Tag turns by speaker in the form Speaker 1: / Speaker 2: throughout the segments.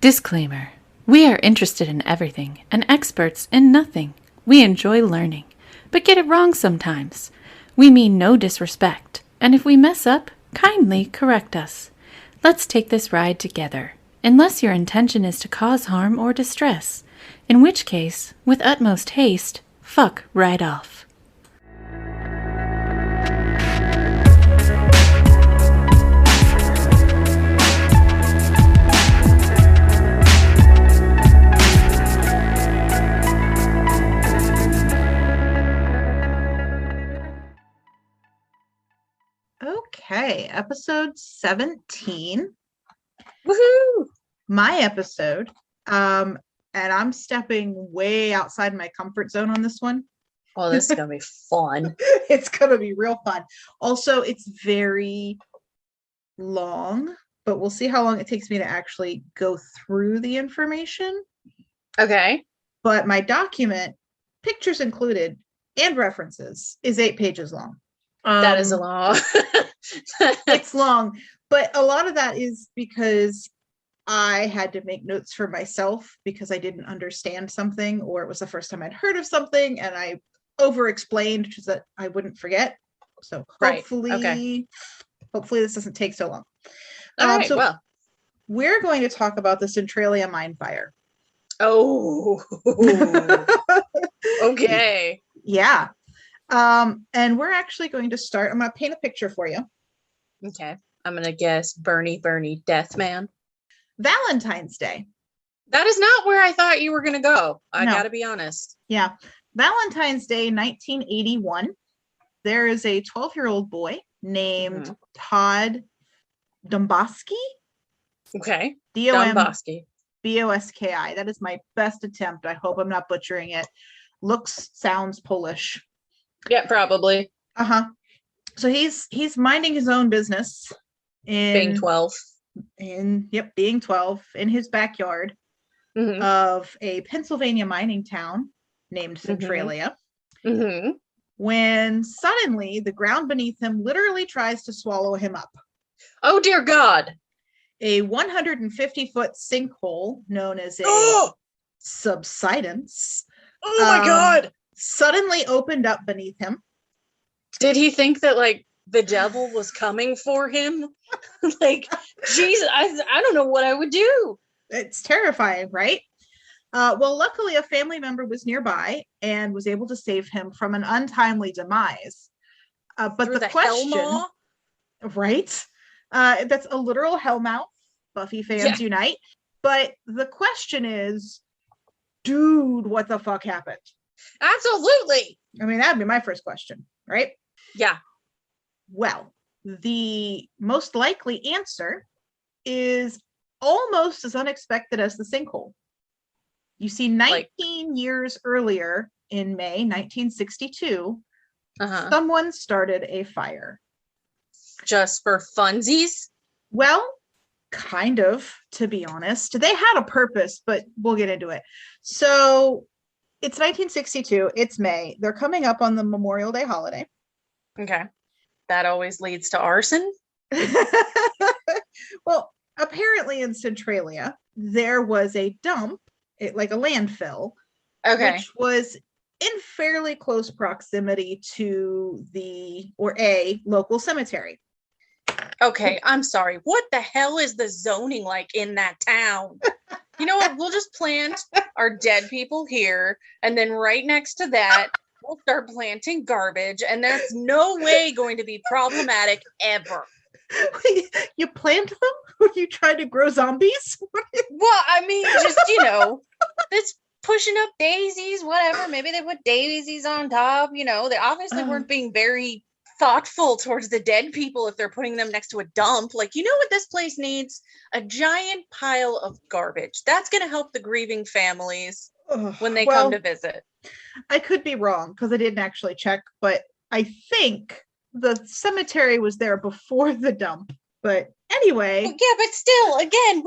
Speaker 1: Disclaimer. We are interested in everything and experts in nothing. We enjoy learning, but get it wrong sometimes. We mean no disrespect, and if we mess up, kindly correct us. Let's take this ride together, unless your intention is to cause harm or distress, in which case, with utmost haste, fuck right off.
Speaker 2: Okay, episode 17.
Speaker 3: Woohoo!
Speaker 2: My episode. And I'm stepping way outside my comfort zone on this one.
Speaker 3: Oh, this is gonna be fun.
Speaker 2: It's gonna be real fun. Also, it's very long, but we'll see how long it takes me to actually go through the information.
Speaker 3: Okay.
Speaker 2: But my document, pictures included, and references, is 8 pages long.
Speaker 3: That is a long.
Speaker 2: It's long, but a lot of that is because I had to make notes for myself because I didn't understand something, or it was the first time I'd heard of something and I over-explained so that I wouldn't forget. So hopefully this doesn't take so long.
Speaker 3: All right,
Speaker 2: so
Speaker 3: well,
Speaker 2: we're going to talk about the Centralia Mine Fire.
Speaker 3: Oh, okay.
Speaker 2: Yeah. And we're actually going to start. I'm going to paint a picture for you.
Speaker 3: Okay. I'm going to guess Bernie Deathman.
Speaker 2: Valentine's Day.
Speaker 3: That is not where I thought you were going to go. I
Speaker 2: No.
Speaker 3: got to be honest.
Speaker 2: Yeah. Valentine's Day, 1981. There is a 12-year-old boy named Todd Domboski.
Speaker 3: Okay.
Speaker 2: Domboski. Boski. That is my best attempt. I hope I'm not butchering it. Sounds Polish.
Speaker 3: Yeah, probably.
Speaker 2: Uh-huh. So he's minding his own business
Speaker 3: Being 12.
Speaker 2: Being 12 in his backyard of a Pennsylvania mining town named Centralia. When suddenly the ground beneath him literally tries to swallow him up.
Speaker 3: Oh dear God.
Speaker 2: A 150-foot sinkhole known as a subsidence.
Speaker 3: Oh my God.
Speaker 2: Suddenly opened up beneath him.
Speaker 3: Did he think that like the devil was coming for him? Like, Jesus, I don't know what I would do.
Speaker 2: It's terrifying, right? Well, luckily a family member was nearby and was able to save him from an untimely demise. But
Speaker 3: Through
Speaker 2: the question,
Speaker 3: Hellmouth?
Speaker 2: right? That's a literal Hellmouth. Buffy fans unite. But the question is, dude, what the fuck happened?
Speaker 3: Absolutely.
Speaker 2: I mean, that'd be my first question, right?
Speaker 3: Yeah.
Speaker 2: Well, the most likely answer is almost as unexpected as the sinkhole. You see, 19 years earlier in May 1962, someone started a fire.
Speaker 3: Just for funsies?
Speaker 2: Well, kind of, to be honest. They had a purpose, but we'll get into it. So it's 1962. It's May. They're coming up on the Memorial Day holiday.
Speaker 3: Okay. That always leads to arson?
Speaker 2: Well, apparently in Centralia, there was a dump, like a landfill, which was in fairly close proximity to a local cemetery.
Speaker 3: Okay, I'm sorry. What the hell is the zoning like in that town? You know what? We'll just plant our dead people here, and then right next to that, we'll start planting garbage, and that's no way going to be problematic ever.
Speaker 2: You plant them? Or you try to grow zombies?
Speaker 3: Well, I mean, just, it's pushing up daisies, whatever. Maybe they put daisies on top, they obviously weren't being very thoughtful towards the dead people if they're putting them next to a dump. Like, you know what this place needs? A giant pile of garbage. That's going to help the grieving families when they come to visit.
Speaker 2: I could be wrong because I didn't actually check, but I think the cemetery was there before the dump. But anyway.
Speaker 3: Yeah, but still, again,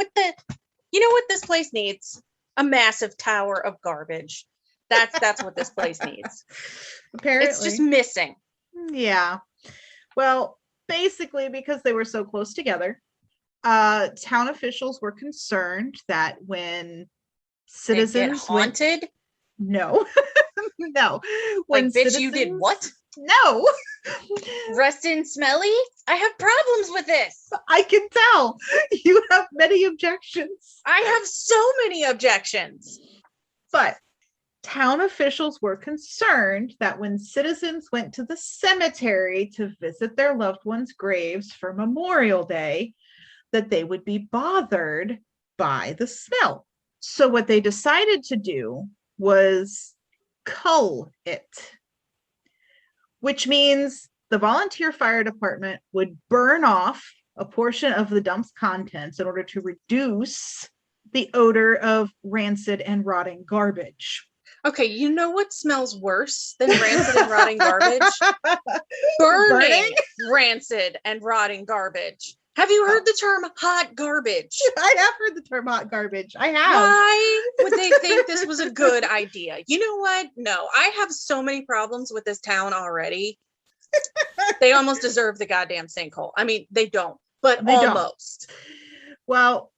Speaker 3: you know what this place needs? A massive tower of garbage. That's what this place needs.
Speaker 2: Apparently.
Speaker 3: It's just missing.
Speaker 2: Yeah. Well, basically, because they were so close together, Town officials were concerned that when
Speaker 3: They
Speaker 2: citizens
Speaker 3: get haunted.
Speaker 2: no, no,
Speaker 3: Like,
Speaker 2: when
Speaker 3: bitch, you did what?
Speaker 2: No,
Speaker 3: Rustin Smelly? I have problems with this.
Speaker 2: I can tell you have many objections.
Speaker 3: I have so many objections.
Speaker 2: But town officials were concerned that when citizens went to the cemetery to visit their loved ones' graves for Memorial Day, that they would be bothered by the smell. So what they decided to do was cull it, which means the volunteer fire department would burn off a portion of the dump's contents in order to reduce the odor of rancid and rotting garbage.
Speaker 3: Okay, you know what smells worse than rancid and rotting garbage? Burning rancid and rotting garbage. Have you heard the term hot garbage?
Speaker 2: I have heard the term hot garbage. I have.
Speaker 3: Why would they think this was a good idea? You know what? No, I have so many problems with this town already. They almost deserve the goddamn sinkhole. I mean, they don't, but
Speaker 2: They don't.
Speaker 3: almost.
Speaker 2: Well,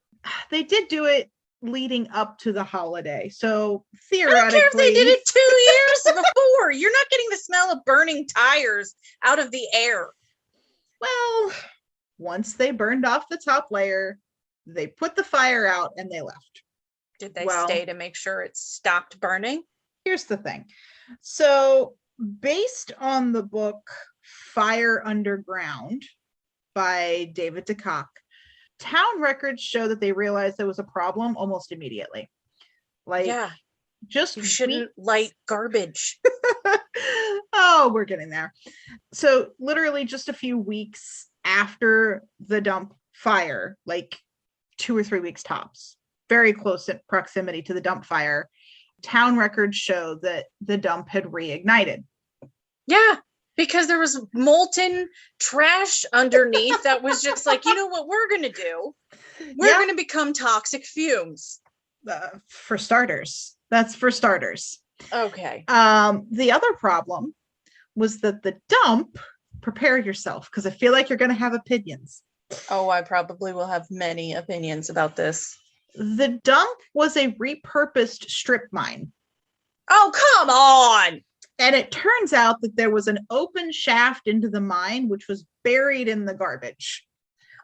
Speaker 2: they did do it leading up to the holiday. So
Speaker 3: I
Speaker 2: theoretically,
Speaker 3: don't care if they did it 2 years before. You're not getting the smell of burning tires out of the air.
Speaker 2: well, once they burned off the top layer, they put the fire out and they left.
Speaker 3: Did they
Speaker 2: Well-
Speaker 3: stay to make sure it stopped burning?
Speaker 2: Here's the thing. So, based on the book Fire Underground by David DeCock, town records show that they realized there was a problem almost immediately. Like,
Speaker 3: Yeah,
Speaker 2: just
Speaker 3: you shouldn't
Speaker 2: weeks-
Speaker 3: light garbage.
Speaker 2: Oh, we're getting there. So, literally, just a few weeks after the dump fire, like 2 or 3 weeks tops, very close in proximity to the dump fire, town records show that the dump had reignited.
Speaker 3: Yeah, because there was molten trash underneath that was just like, you know what we're going to do? We're
Speaker 2: Yeah.
Speaker 3: going to become toxic fumes.
Speaker 2: For starters. That's for starters.
Speaker 3: Okay.
Speaker 2: The other problem was that the dump, prepare yourself, because I feel like you're going to have opinions.
Speaker 3: Oh, I probably will have many opinions about this.
Speaker 2: The dump was a repurposed strip mine.
Speaker 3: Oh, come on.
Speaker 2: And it turns out that there was an open shaft into the mine, which was buried in the garbage.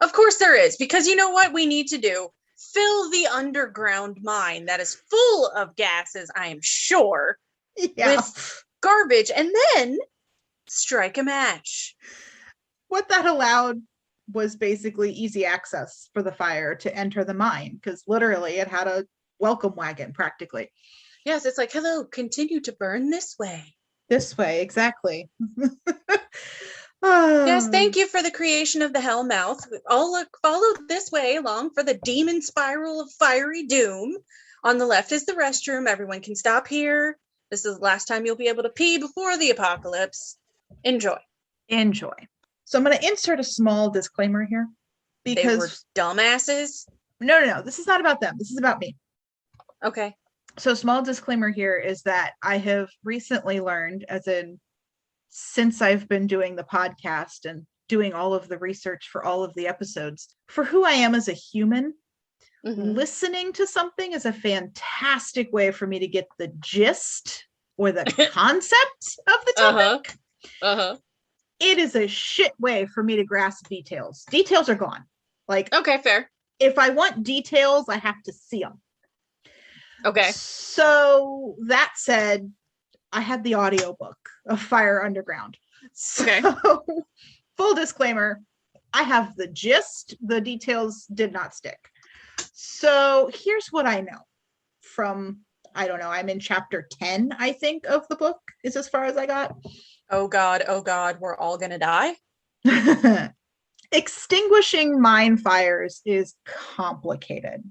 Speaker 3: Of course there is, because you know what we need to do? Fill the underground mine that is full of gases, I am sure,
Speaker 2: Yeah.
Speaker 3: with garbage, and then strike a match.
Speaker 2: What that allowed was basically easy access for the fire to enter the mine, because literally it had a welcome wagon practically.
Speaker 3: Yes, it's like, hello, continue to burn this way.
Speaker 2: This way, exactly.
Speaker 3: Yes, thank you for the creation of the Hellmouth. All follow this way along for the demon spiral of fiery doom. On the left is the restroom. Everyone can stop here. This is the last time you'll be able to pee before the apocalypse. Enjoy.
Speaker 2: Enjoy. So I'm going to insert a small disclaimer here
Speaker 3: They
Speaker 2: because
Speaker 3: were dumbasses.
Speaker 2: no, this is not about them. This is about me.
Speaker 3: Okay.
Speaker 2: So small disclaimer here is that I have recently learned, as in since I've been doing the podcast and doing all of the research for all of the episodes, for who I am as a human,
Speaker 3: Mhm.
Speaker 2: listening to something is a fantastic way for me to get the gist or the concept of the topic.
Speaker 3: Uh-huh.
Speaker 2: It is a shit way for me to grasp details. Details are gone. Like,
Speaker 3: Okay, fair.
Speaker 2: if I want details, I have to see them.
Speaker 3: Okay.
Speaker 2: So that said, I had the audiobook of Fire Underground. So,
Speaker 3: Okay.
Speaker 2: full disclaimer, I have the gist. The details did not stick. So here's what I know from, I don't know, I'm in chapter 10, I think, of the book, is as far as I got.
Speaker 3: Oh God, we're all gonna die.
Speaker 2: Extinguishing mine fires is complicated.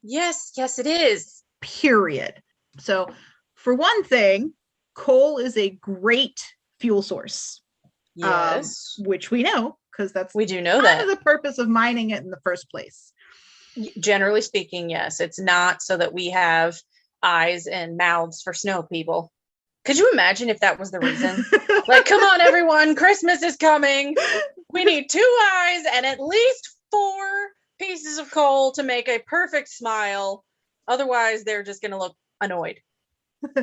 Speaker 3: Yes, it is.
Speaker 2: Period. So, for one thing, coal is a great fuel source,
Speaker 3: Yes.
Speaker 2: which we know because that's
Speaker 3: We do know
Speaker 2: kind of
Speaker 3: that.
Speaker 2: the purpose of mining it in the first place.
Speaker 3: Generally speaking, yes. It's not so that we have eyes and mouths for snow people. Could you imagine if that was the reason? Like, come on, everyone, Christmas is coming. We need 2 eyes and at least 4 pieces of coal to make a perfect smile. Otherwise, they're just going to look annoyed.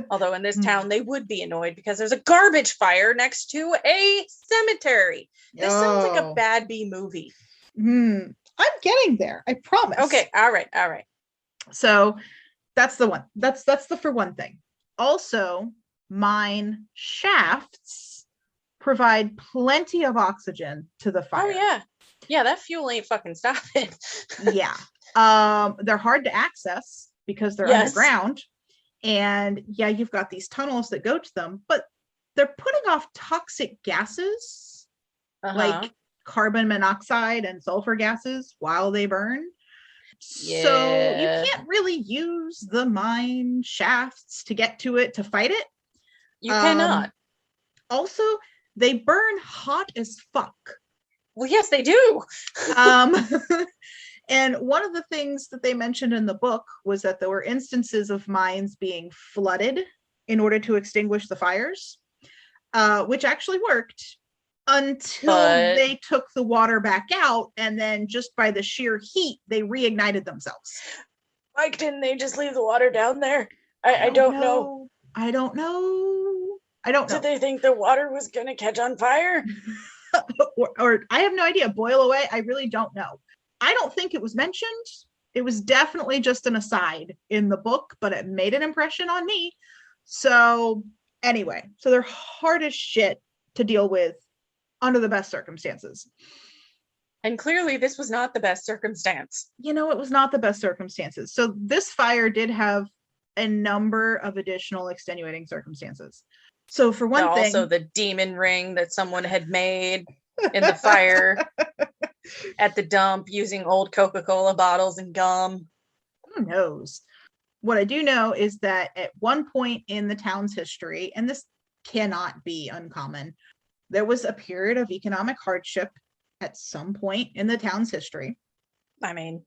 Speaker 3: Although in this town, they would be annoyed because there's a garbage fire next to a cemetery. This sounds like a bad B movie.
Speaker 2: I'm getting there. I promise.
Speaker 3: Okay. All right.
Speaker 2: So that's the one. That's the for one thing. Also, mine shafts provide plenty of oxygen to the fire.
Speaker 3: Oh yeah. Yeah, that fuel ain't fucking stopping.
Speaker 2: Yeah. They're hard to access because they're underground. And yeah, you've got these tunnels that go to them, but they're putting off toxic gases like carbon monoxide and sulfur gases while they burn. Yeah. So you can't really use the mine shafts to get to it to fight it.
Speaker 3: You cannot.
Speaker 2: Also, they burn hot as fuck.
Speaker 3: Well, yes, they do.
Speaker 2: And one of the things that they mentioned in the book was that there were instances of mines being flooded in order to extinguish the fires, which actually worked until they took the water back out. And then just by the sheer heat, they reignited themselves.
Speaker 3: Like, didn't they just leave the water down there? I don't know.
Speaker 2: I don't know.
Speaker 3: Did they think the water was going to catch on fire?
Speaker 2: or I have no idea. Boil away. I really don't know. I don't think it was mentioned. It was definitely just an aside in the book, but it made an impression on me. So anyway, so they're hard as shit to deal with under the best circumstances.
Speaker 3: And clearly this was not the best circumstance.
Speaker 2: It was not the best circumstances. So this fire did have a number of additional extenuating circumstances. So for one thing,
Speaker 3: also the demon ring that someone had made in the fire at the dump using old Coca-Cola bottles and gum.
Speaker 2: Who knows? What I do know is that at one point in the town's history, and this cannot be uncommon, there was a period of economic hardship at some point in the town's history.
Speaker 3: I mean,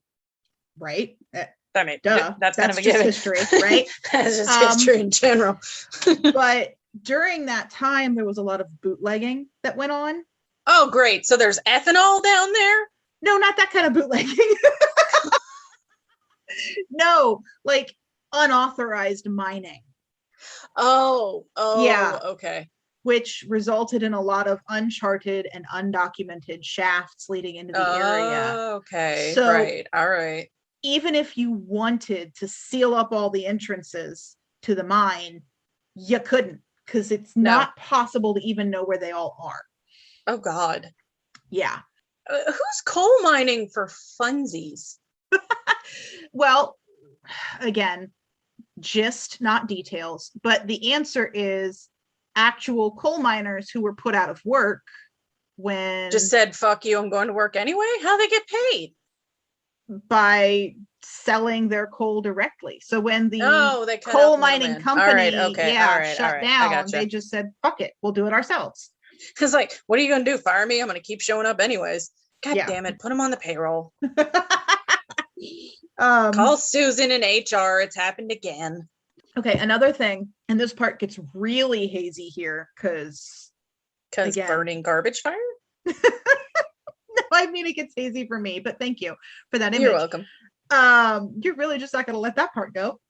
Speaker 2: right?
Speaker 3: Duh. That's kind of a given.
Speaker 2: History, right?
Speaker 3: That's just history in general.
Speaker 2: But during that time, there was a lot of bootlegging that went on.
Speaker 3: Oh, great. So there's ethanol down there?
Speaker 2: No, not that kind of bootlegging. No, like unauthorized mining.
Speaker 3: Oh,
Speaker 2: yeah.
Speaker 3: Okay.
Speaker 2: Which resulted in a lot of uncharted and undocumented shafts leading into the area.
Speaker 3: Okay.
Speaker 2: So,
Speaker 3: right. All right.
Speaker 2: Even if you wanted to seal up all the entrances to the mine, you couldn't, because it's not possible to even know where they all are.
Speaker 3: Oh, God.
Speaker 2: Yeah.
Speaker 3: Who's coal mining for funsies?
Speaker 2: Well, again, gist, not details. But the answer is actual coal miners who were put out of work when...
Speaker 3: Just said, fuck you, I'm going to work anyway? How they get paid?
Speaker 2: By selling their coal directly. So when the coal mining company shut down, they just said, fuck it, we'll do it ourselves.
Speaker 3: Because like, what are you going to do? Fire me? I'm going to keep showing up anyways. God damn it. Put them on the payroll. Call Susan in HR. It's happened again.
Speaker 2: Okay. Another thing, and this part gets really hazy here because
Speaker 3: burning garbage fire?
Speaker 2: No, I mean, it gets hazy for me, but thank you for that image.
Speaker 3: You're welcome.
Speaker 2: You're really just not going to let that part go.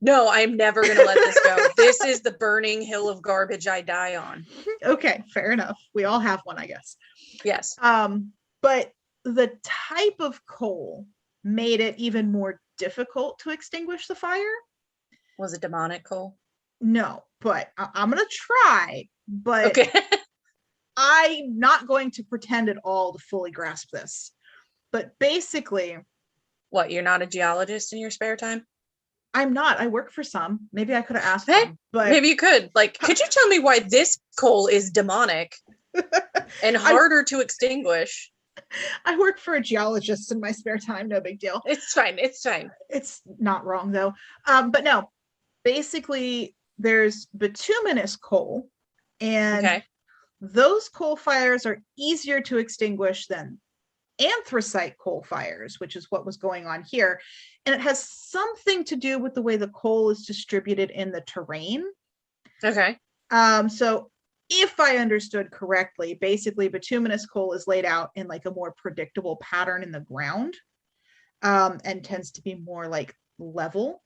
Speaker 3: No, I'm never going to let this go. This is the burning hill of garbage I die on.
Speaker 2: Okay, fair enough. We all have one, I guess.
Speaker 3: Yes.
Speaker 2: But the type of coal made it even more difficult to extinguish the fire.
Speaker 3: Was it demonic coal?
Speaker 2: No, but I'm going to try. But
Speaker 3: okay.
Speaker 2: I'm not going to pretend at all to fully grasp this. But basically...
Speaker 3: What, you're not a geologist in your spare time?
Speaker 2: I'm not. I work for some. Maybe I could have asked them. But
Speaker 3: maybe you could. Like, could you tell me why this coal is demonic and harder to extinguish?
Speaker 2: I work for a geologist in my spare time. No big deal.
Speaker 3: It's fine. It's fine.
Speaker 2: It's not wrong, though. But no, basically, there's bituminous coal. And those coal fires are easier to extinguish than anthracite coal fires, which is what was going on here. And it has something to do with the way the coal is distributed in the terrain.
Speaker 3: Okay.
Speaker 2: So if I understood correctly, basically bituminous coal is laid out in like a more predictable pattern in the ground. and tends to be more like level.